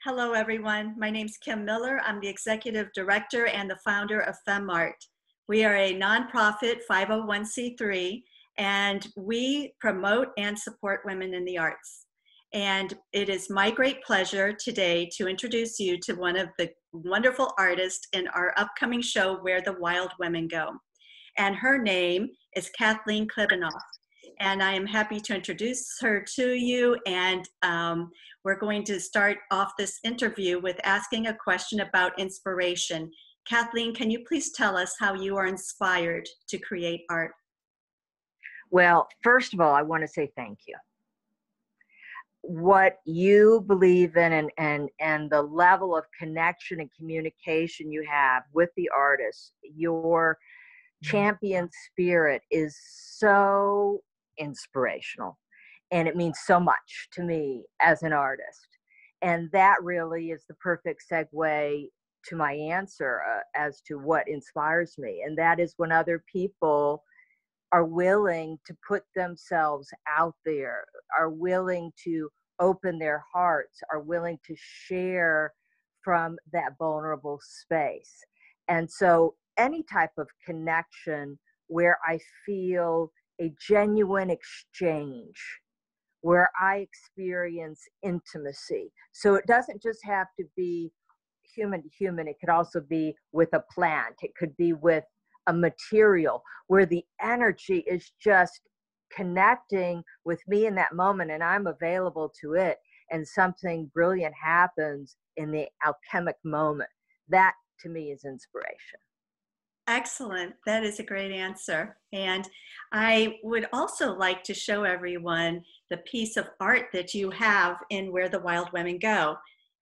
Hello, everyone. My name's Kim Miller. I'm the executive director and the founder of FemArt. We are a nonprofit 501c3, and we promote and support women in the arts. And it is my great pleasure today to introduce you to one of the wonderful artists in our upcoming show, Where the Wild Women Go. And her name is Kathleen Klibanof. And I am happy to introduce her to you. And we're going to start off this interview with asking a question about inspiration. Kathleen, can you please tell us how you are inspired to create art? Well, first of all, I want to say thank you. What you believe in and the level of connection and communication you have with the artists, your champion spirit is so inspirational, and it means so much to me as an artist. And that really is the perfect segue to my answer as to what inspires me, and that is when other people are willing to put themselves out there, are willing to open their hearts, are willing to share from that vulnerable space. And so any type of connection where I feel a genuine exchange, where I experience intimacy. So it doesn't just have to be human to human. It could also be with a plant. It could be with a material where the energy is just connecting with me in that moment and I'm available to it, and something brilliant happens in the alchemic moment. That to me is inspiration. Excellent. That is a great answer. And I would also like to show everyone the piece of art that you have in Where the Wild Women Go.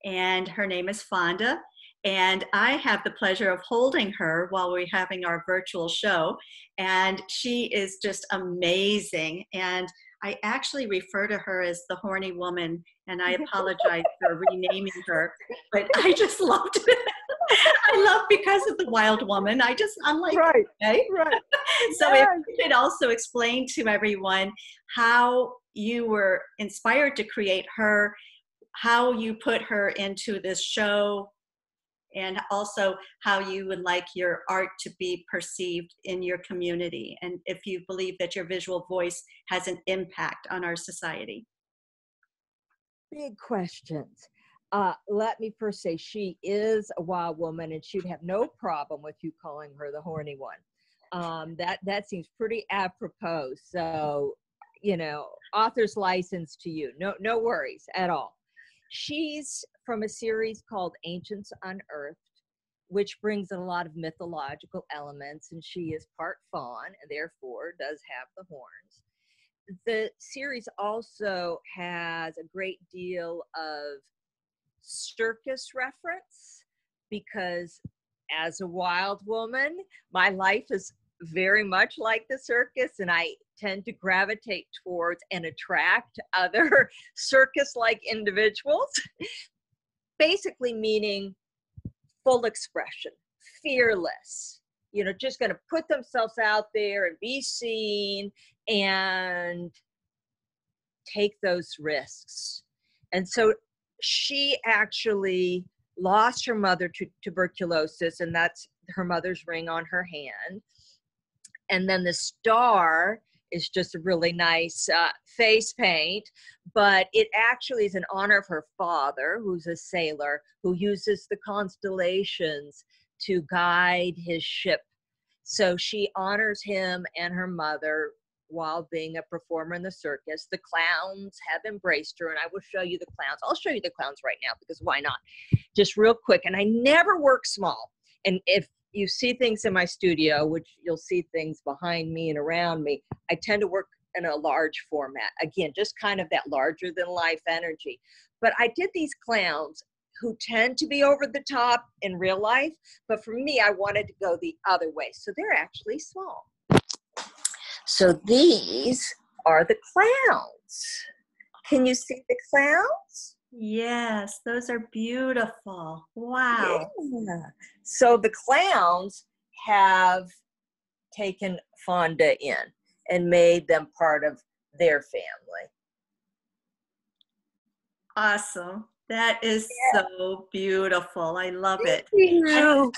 And her name is Fonda. And I have the pleasure of holding her while we're having our virtual show. And she is just amazing. And I actually refer to her as the horny woman, and I apologize for renaming her, but I just loved it. I love because of the wild woman. I'm like, right, okay. Right. So if you could also explain to everyone how you were inspired to create her, how you put her into this show, and also how you would like your art to be perceived in your community, and if you believe that your visual voice has an impact on our society. Big questions. Let me first say she is a wild woman, and she'd have no problem with you calling her the horny one. That seems pretty apropos. So, author's license to you. No worries at all. She's from a series called Ancients Unearthed, which brings in a lot of mythological elements, and she is part faun and therefore does have the horns. The series also has a great deal of circus reference, because as a wild woman, my life is very much like the circus, and I tend to gravitate towards and attract other circus-like individuals. Basically meaning full expression, fearless, just going to put themselves out there and be seen and take those risks. And so she actually lost her mother to tuberculosis, and that's her mother's ring on her hand. And then the star is just a really nice face paint, but it actually is in honor of her father, who's a sailor, who uses the constellations to guide his ship. So she honors him and her mother while being a performer in the circus. The clowns have embraced her, and I will show you the clowns. I'll show you the clowns right now, because why not? Just real quick. And I never work small. And if you see things in my studio, which you'll see things behind me and around me, I tend to work in a large format. Again, just kind of that larger than life energy. But I did these clowns who tend to be over the top in real life, but for me, I wanted to go the other way. So they're actually small. So these are the clowns. Can you see the clowns? Yes, those are beautiful. Wow. Yeah. So the clowns have taken Fonda in and made them part of their family. Awesome. That is so beautiful. I love it. You And know.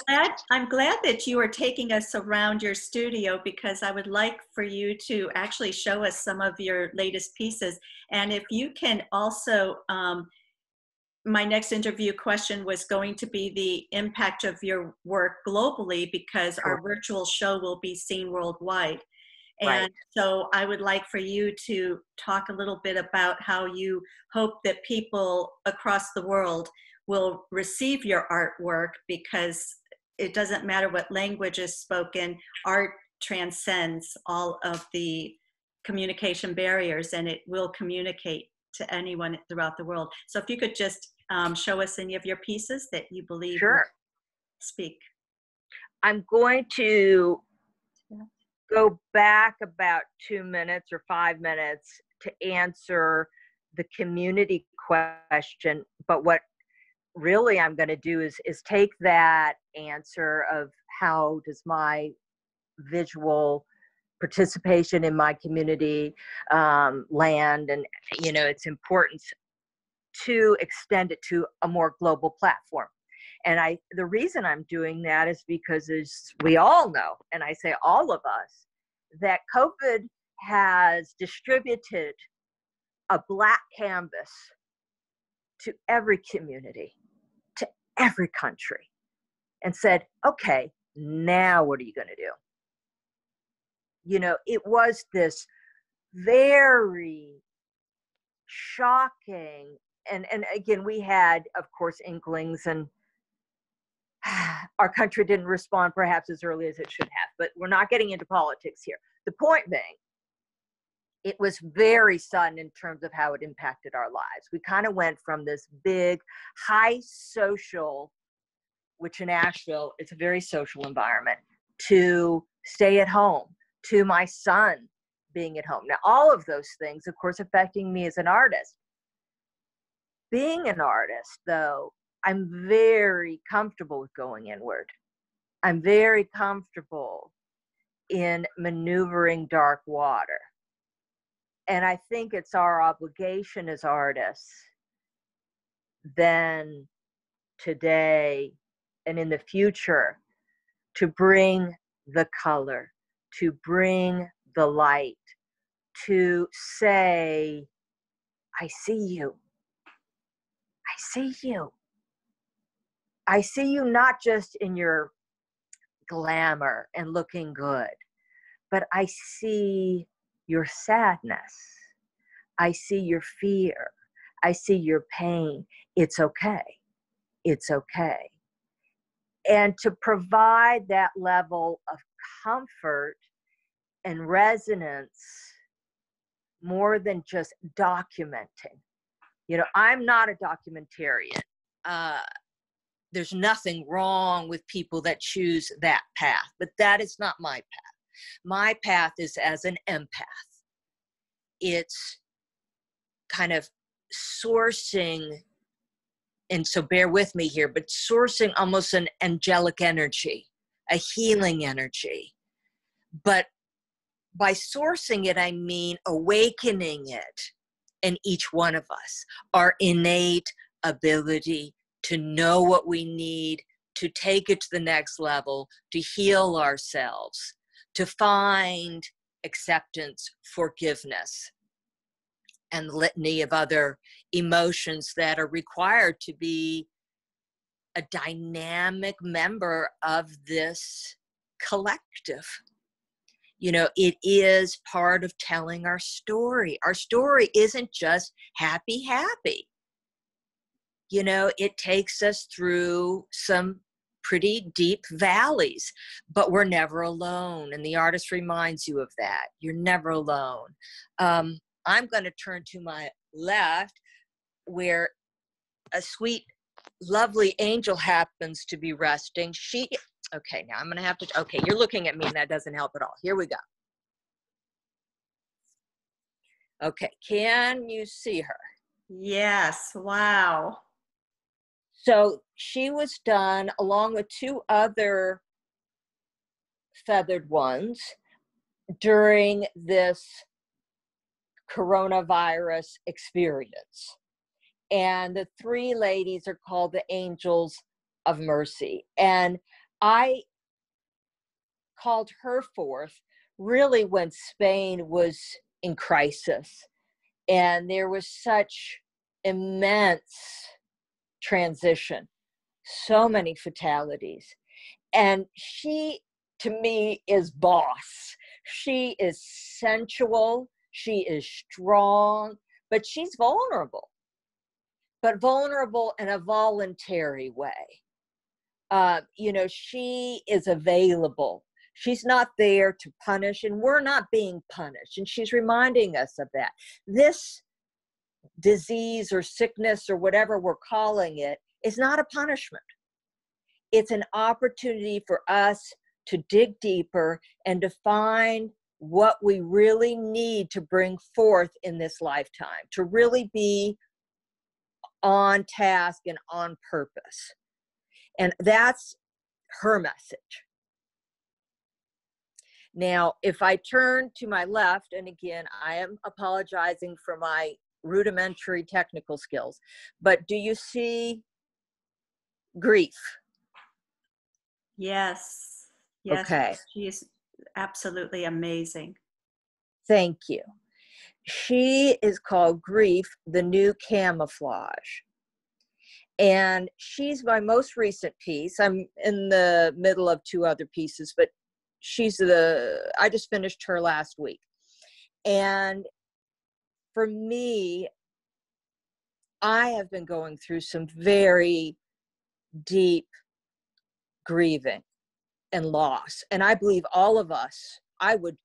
I'm glad that you are taking us around your studio, because I would like for you to actually show us some of your latest pieces. And if you can also, my next interview question was going to be the impact of your work globally, because our Correct. virtual show will be seen worldwide. Right. And so I would like for you to talk a little bit about how you hope that people across the world will receive your artwork, because it doesn't matter what language is spoken, art transcends all of the communication barriers, and it will communicate to anyone throughout the world. So if you could just show us any of your pieces that you believe will Sure. speak. I'm going to go back about 2 minutes or 5 minutes to answer the community question. But what really I'm going to do is take that answer of how does my visual participation in my community land, and its importance, to extend it to a more global platform. And the reason I'm doing that is because, as we all know, and I say all of us, that COVID has distributed a black canvas to every community, to every country, and said, okay, now what are you going to do? It was this very shocking, and again, we had, of course, inklings, and our country didn't respond perhaps as early as it should have, but we're not getting into politics here. The point being, it was very sudden in terms of how it impacted our lives. We kind of went from this big, high social, which in Asheville, it's a very social environment, to stay at home, to my son being at home. Now, all of those things, of course, affecting me as an artist. Being an artist, though, I'm very comfortable with going inward. I'm very comfortable in maneuvering dark water. And I think it's our obligation as artists, then, today, and in the future, to bring the color, to bring the light, to say, I see you. I see you. I see you not just in your glamour and looking good, but I see your sadness. I see your fear. I see your pain. It's okay. It's okay. And to provide that level of comfort and resonance, more than just documenting. I'm not a documentarian. There's nothing wrong with people that choose that path, but that is not my path. My path is as an empath. It's kind of sourcing, and so bear with me here, but sourcing almost an angelic energy, a healing energy. But by sourcing it, I mean awakening it in each one of us, our innate ability to know what we need, to take it to the next level, to heal ourselves, to find acceptance, forgiveness, and the litany of other emotions that are required to be a dynamic member of this collective. It is part of telling our story. Our story isn't just happy, happy. It takes us through some pretty deep valleys, but we're never alone. And the artist reminds you of that. You're never alone. I'm going to turn to my left, where a sweet, lovely angel happens to be resting. Okay, now I'm going to have to, okay, you're looking at me and that doesn't help at all. Here we go. Okay, can you see her? Yes, wow. So she was done along with 2 other feathered ones during this coronavirus experience. And the three ladies are called the Angels of Mercy. And I called her forth really when Spain was in crisis. And there was such immense transition, so many fatalities. And she, to me, is boss. She is sensual, she is strong, but she's vulnerable, but vulnerable in a voluntary way. She is available. She's not there to punish, and we're not being punished. And she's reminding us of that. This disease or sickness or whatever we're calling it is not a punishment. It's an opportunity for us to dig deeper and to find what we really need to bring forth in this lifetime, to really be on task and on purpose. And that's her message. Now, if I turn to my left, and again, I am apologizing for my rudimentary technical skills, but do you see grief? Yes. Yes. Okay. She is absolutely amazing. Thank you. She is called Grief, the New Camouflage. And she's my most recent piece. I'm in the middle of two other pieces, but I just finished her last week. And for me, I have been going through some very deep grieving and loss. And I believe all of us, I would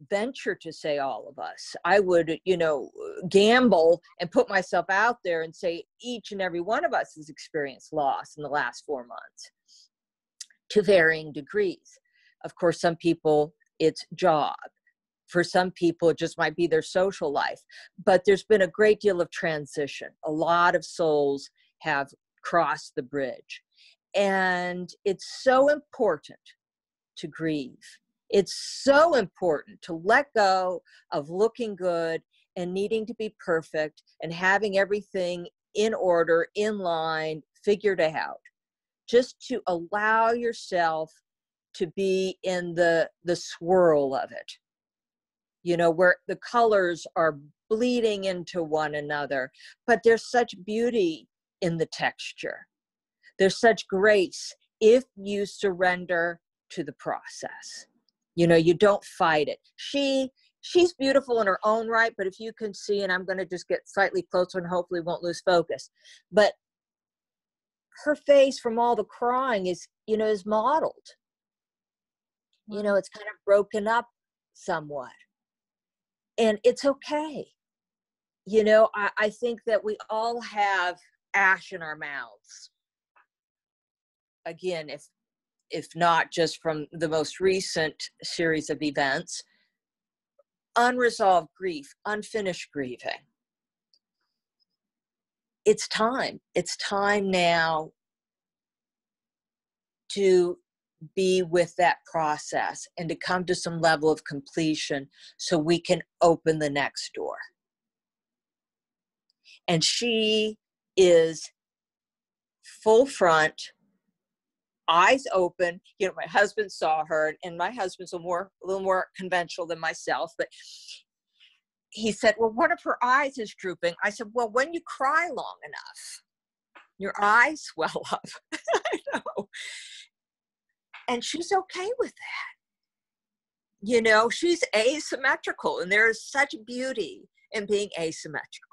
venture to say all of us, I would, gamble and put myself out there and say each and every one of us has experienced loss in the last 4 months to varying degrees. Of course, some people it's job. For some people, it just might be their social life. But there's been a great deal of transition. A lot of souls have crossed the bridge. And it's so important to grieve. It's so important to let go of looking good and needing to be perfect and having everything in order, in line, figured out. Just to allow yourself to be in the swirl of it, where the colors are bleeding into one another, but there's such beauty in the texture. There's such grace if you surrender to the process. You don't fight it. She's beautiful in her own right, but if you can see, and I'm going to just get slightly closer and hopefully won't lose focus, but her face from all the crying is modeled. It's kind of broken up somewhat. And it's okay. I think that we all have ash in our mouths. Again, if not just from the most recent series of events, unresolved grief, unfinished grieving. It's time. It's time now to be with that process and to come to some level of completion so we can open the next door. And she is full front, eyes open. My husband saw her, and my husband's a little more conventional than myself, but he said, well, one of her eyes is drooping. I said, well, when you cry long enough, your eyes swell up. I know. And she's okay with that. She's asymmetrical, and there is such beauty in being asymmetrical.